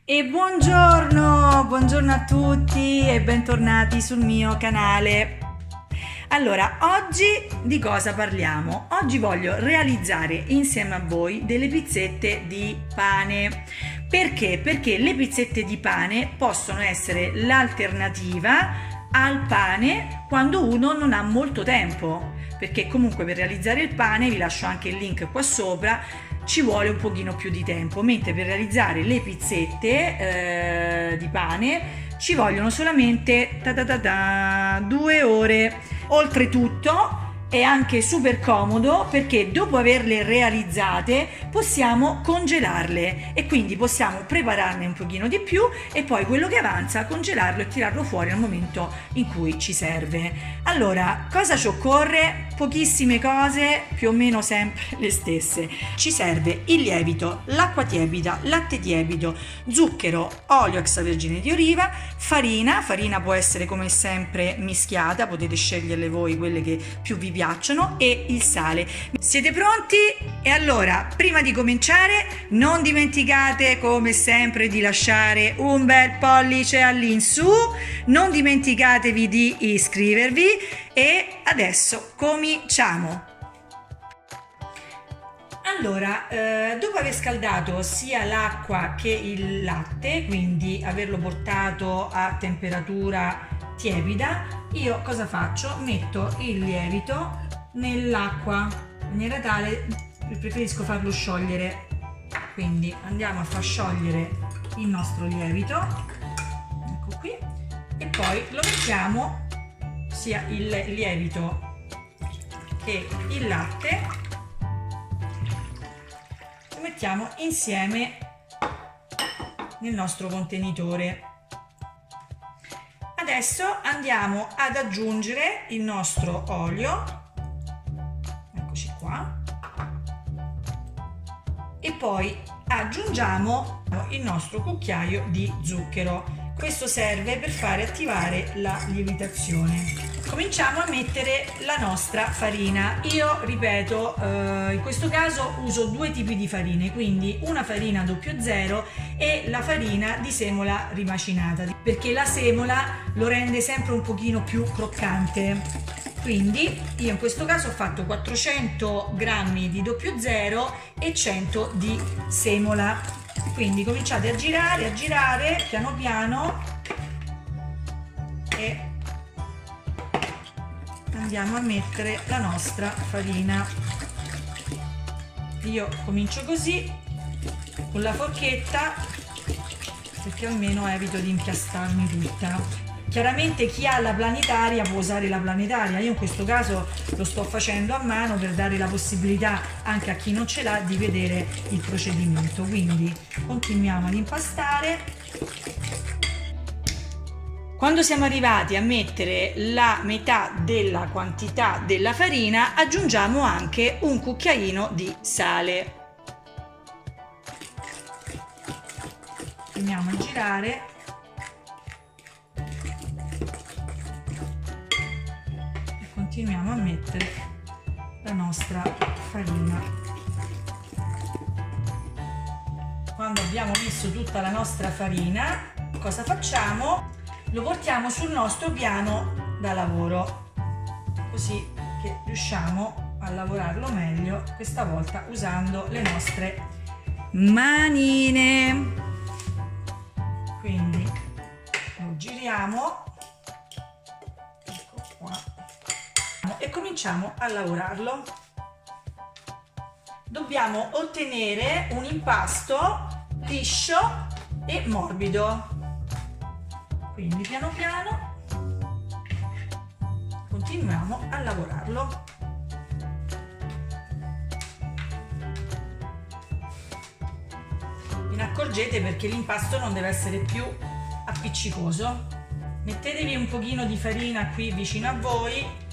E buongiorno, buongiorno a tutti e bentornati sul mio canale. Allora, oggi di cosa parliamo? Oggi voglio realizzare insieme a voi delle pizzette di pane. Perché? Perché le pizzette di pane possono essere l'alternativa al pane quando uno non ha molto tempo. Perché comunque per realizzare il pane, vi lascio anche il link qua sopra, ci vuole un pochino più di tempo, mentre per realizzare le pizzette di pane ci vogliono solamente 2 ore. Oltretutto è anche super comodo perché dopo averle realizzate possiamo congelarle e quindi possiamo prepararne un pochino di più e poi quello che avanza congelarlo e tirarlo fuori al momento in cui ci serve. Allora, cosa ci occorre? Pochissime cose, più o meno sempre le stesse. Ci serve il lievito, l'acqua tiepida, latte tiepido, zucchero, olio extravergine di oliva, farina può essere come sempre mischiata, potete sceglierle voi quelle che più vi piacciono, e il sale. Siete pronti? E allora, prima di cominciare, non dimenticate come sempre di lasciare un bel pollice all'insù, non dimenticatevi di iscrivervi e adesso cominciamo. Allora, dopo aver scaldato sia l'acqua che il latte, quindi averlo portato a temperatura tiepida, io cosa faccio? Metto il lievito nell'acqua in maniera tale, preferisco farlo sciogliere, quindi andiamo a far sciogliere il nostro lievito, ecco qui, e poi lo mettiamo, sia il lievito che il latte, lo mettiamo insieme nel nostro contenitore. Adesso andiamo ad aggiungere il nostro olio, eccoci qua, e poi aggiungiamo il nostro cucchiaio di zucchero. Questo serve per fare attivare la lievitazione. Cominciamo a mettere la nostra farina. Io ripeto, in questo caso uso 2 tipi di farine, quindi una farina 00 e la farina di semola rimacinata, perché la semola lo rende sempre un pochino più croccante. Quindi io in questo caso ho fatto 400 grammi di 00 e 100 di semola. Quindi cominciate a girare piano piano e andiamo a mettere la nostra farina. Io comincio così con la forchetta perché almeno evito di impiastarmi tutta. Chiaramente chi ha la planetaria può usare la planetaria, io in questo caso lo sto facendo a mano per dare la possibilità anche a chi non ce l'ha di vedere il procedimento. Quindi continuiamo ad impastare. Quando siamo arrivati a mettere la metà della quantità della farina, aggiungiamo anche un cucchiaino di sale. Andiamo a girare. Continuiamo a mettere la nostra farina. Quando abbiamo messo tutta la nostra farina, cosa facciamo? Lo portiamo sul nostro piano da lavoro, così che riusciamo a lavorarlo meglio, questa volta usando le nostre manine. Quindi lo giriamo e cominciamo a lavorarlo. Dobbiamo ottenere un impasto liscio e morbido, quindi piano piano continuiamo a lavorarlo. Vi ne accorgete perché l'impasto non deve essere più appiccicoso. Mettetevi un pochino di farina qui vicino a voi,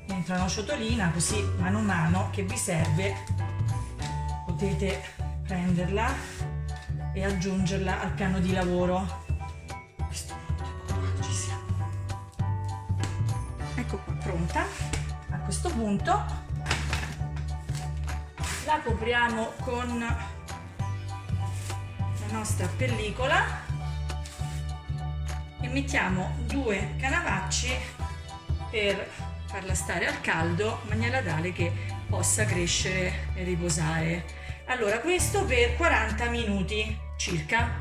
dentro una ciotolina, così mano a mano che vi serve potete prenderla e aggiungerla al piano di lavoro. A questo punto ci siamo. Ecco qua, pronta. A questo punto la copriamo con la la nostra pellicola e mettiamo 2 canavacci per farla stare al caldo in maniera tale che possa crescere e riposare. Allora, questo per 40 minuti circa.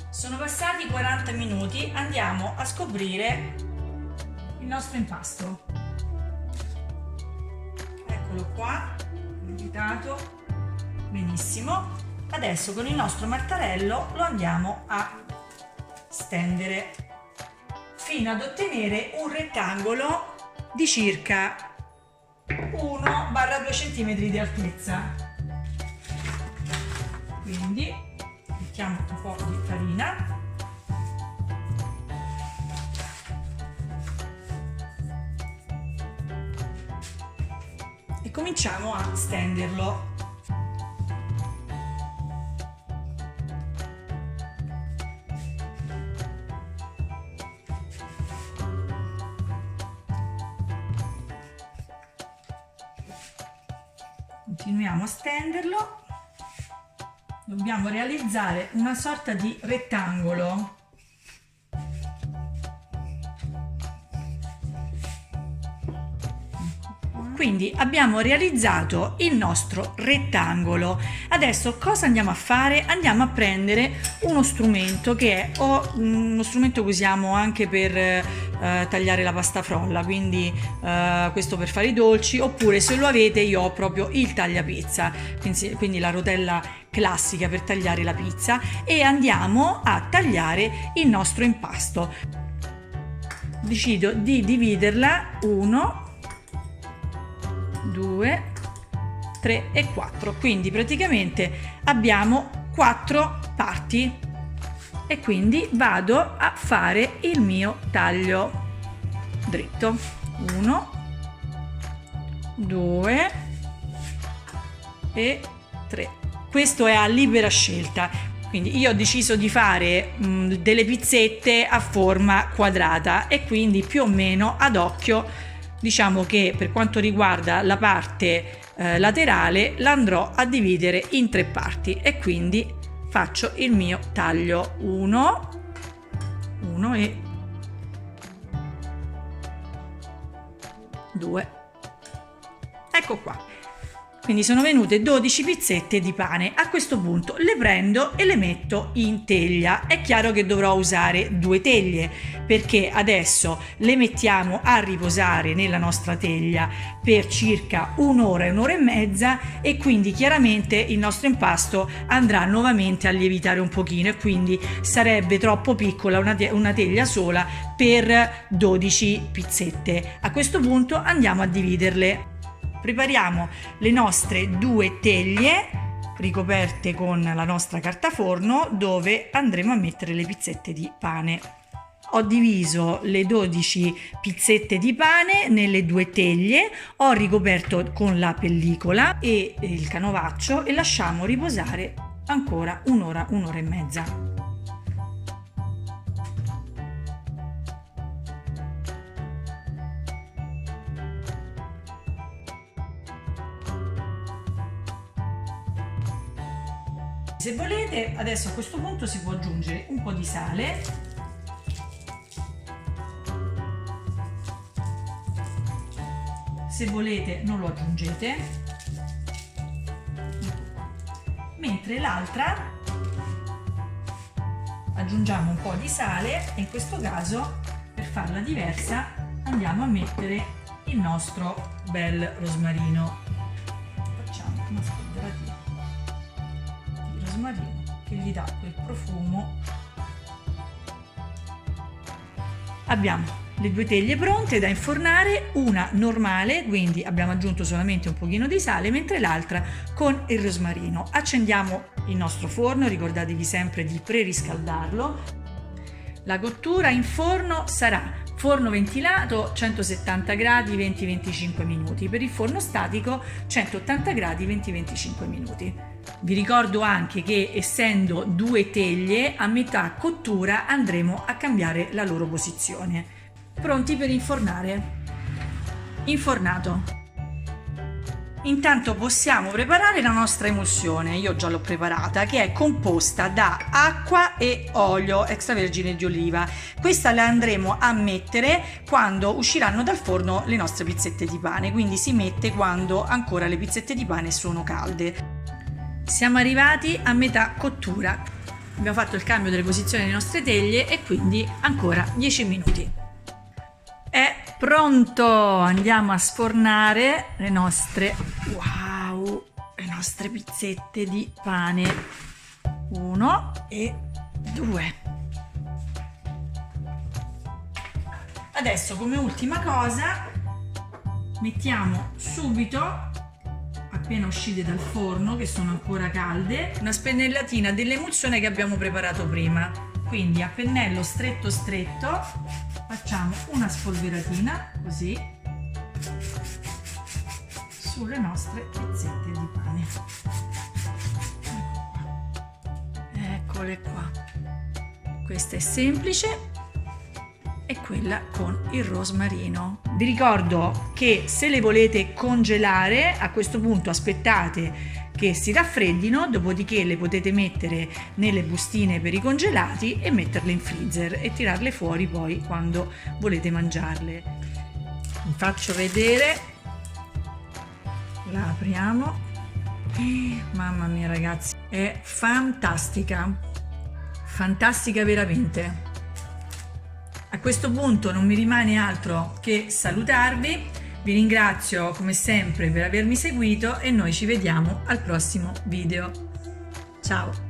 Sono passati 40 minuti, andiamo a scoprire il nostro impasto. Eccolo qua, meditato, benissimo. Adesso con il nostro martarello lo andiamo a stendere fino ad ottenere un rettangolo di circa 1-2 cm di altezza. Quindi mettiamo un po' di farina. E cominciamo a stenderlo. Continuiamo a stenderlo. Dobbiamo realizzare una sorta di rettangolo. Quindi abbiamo realizzato il nostro rettangolo. Adesso cosa andiamo a fare? Andiamo a prendere uno strumento che è uno strumento che usiamo anche per tagliare la pasta frolla, quindi questo per fare i dolci, oppure se lo avete io ho proprio il tagliapizza, quindi la rotella classica per tagliare la pizza, e andiamo a tagliare il nostro impasto. Decido di dividerla 1, 2, 3 e 4, quindi praticamente abbiamo 4 parti e quindi vado a fare il mio taglio dritto. 1, 2 e 3. Questo è a libera scelta, quindi io ho deciso di fare delle pizzette a forma quadrata e quindi più o meno ad occhio diciamo che per quanto riguarda la parte laterale la andrò a dividere in 3 parti e quindi faccio il mio taglio 1 e 2. Ecco qua. Quindi sono venute 12 pizzette di pane. A questo punto le prendo e le metto in teglia. È chiaro che dovrò usare 2 teglie perché adesso le mettiamo a riposare nella nostra teglia per circa un'ora e un'ora e mezza e quindi chiaramente il nostro impasto andrà nuovamente a lievitare un pochino e quindi sarebbe troppo piccola una teglia sola per 12 pizzette. A questo punto andiamo a dividerle. Prepariamo le nostre 2 teglie ricoperte con la nostra carta forno dove andremo a mettere le pizzette di pane. Ho diviso le 12 pizzette di pane nelle 2 teglie, ho ricoperto con la pellicola e il canovaccio e lasciamo riposare ancora un'ora, un'ora e mezza. Se volete, adesso a questo punto si può aggiungere un po' di sale, se volete non lo aggiungete, mentre l'altra aggiungiamo un po' di sale e in questo caso per farla diversa andiamo a mettere il nostro bel rosmarino. Facciamo una spolveratina rosmarino che gli dà quel profumo. Abbiamo le 2 teglie pronte da infornare, una normale, quindi abbiamo aggiunto solamente un pochino di sale, mentre l'altra con il rosmarino. Accendiamo il nostro forno, ricordatevi sempre di preriscaldarlo. La cottura in forno sarà forno ventilato 170 gradi 20-25 minuti, per il forno statico 180 gradi 20-25 minuti. Vi ricordo anche che essendo 2 teglie a metà cottura andremo a cambiare la loro posizione. Pronti per infornare. Infornato. intanto possiamo preparare la nostra emulsione. Io già l'ho preparata, che è composta da acqua e olio extravergine di oliva. Questa la andremo a mettere quando usciranno dal forno le nostre pizzette di pane, quindi si mette quando ancora le pizzette di pane sono calde. Siamo arrivati a metà cottura, abbiamo fatto il cambio delle posizioni delle nostre teglie e quindi ancora 10 minuti. È pronto, andiamo a sfornare le nostre pizzette di pane. 1 e 2. Adesso, come ultima cosa, mettiamo subito, appena uscite dal forno, che sono ancora calde, una spennellatina dell'emulsione che abbiamo preparato prima. Quindi a pennello stretto facciamo una spolveratina così sulle nostre pizzette di pane. Eccole qua. Questa è semplice e quella con il rosmarino. Vi ricordo che se le volete congelare, a questo punto aspettate che si raffreddino, dopodiché le potete mettere nelle bustine per i congelati e metterle in freezer e tirarle fuori poi quando volete mangiarle. Vi faccio vedere, la apriamo. Mamma mia ragazzi, è fantastica, fantastica veramente. A questo punto non mi rimane altro che salutarvi. Vi ringrazio come sempre per avermi seguito e noi ci vediamo al prossimo video. Ciao!